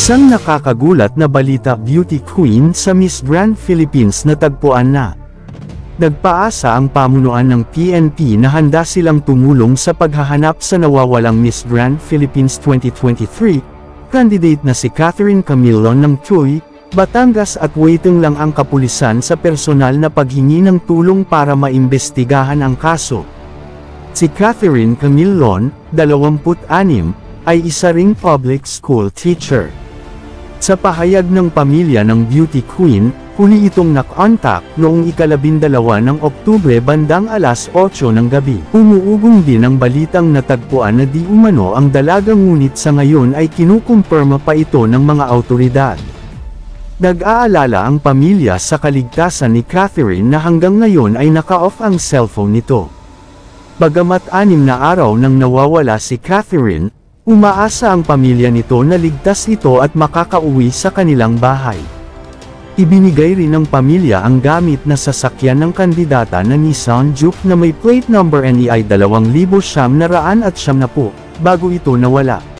Isang nakakagulat na balita, beauty queen sa Miss Grand Philippines natagpuan na. Nagpaasa ang pamunuan ng PNP na handa silang tumulong sa paghahanap sa nawawalang Miss Grand Philippines 2023, candidate na si Catherine Camilon ng Tuy, Batangas at waiting lang ang kapulisan sa personal na paghingi ng tulong para maimbestigahan ang kaso. Si Catherine Camilon, 26, ay isa ring public school teacher. Sa pahayag ng pamilya ng beauty queen, huli itong nakontak noong ika-12 ng Oktubre bandang alas 8 ng gabi. Umuugong din ang balitang natagpuan na di umano ang dalaga, ngunit sa ngayon ay kinukumpirma pa ito ng mga awtoridad. Nag-aalala ang pamilya sa kaligtasan ni Catherine na hanggang ngayon ay naka-off ang cellphone nito. Bagamat 6 na araw nang nawawala si Catherine, umaasa ang pamilya nito na ligtas ito at makakauwi sa kanilang bahay. Ibinigay rin ng pamilya ang gamit na sasakyan ng kandidata na Nissan Juke na may plate number NEI 2990 bago ito nawala.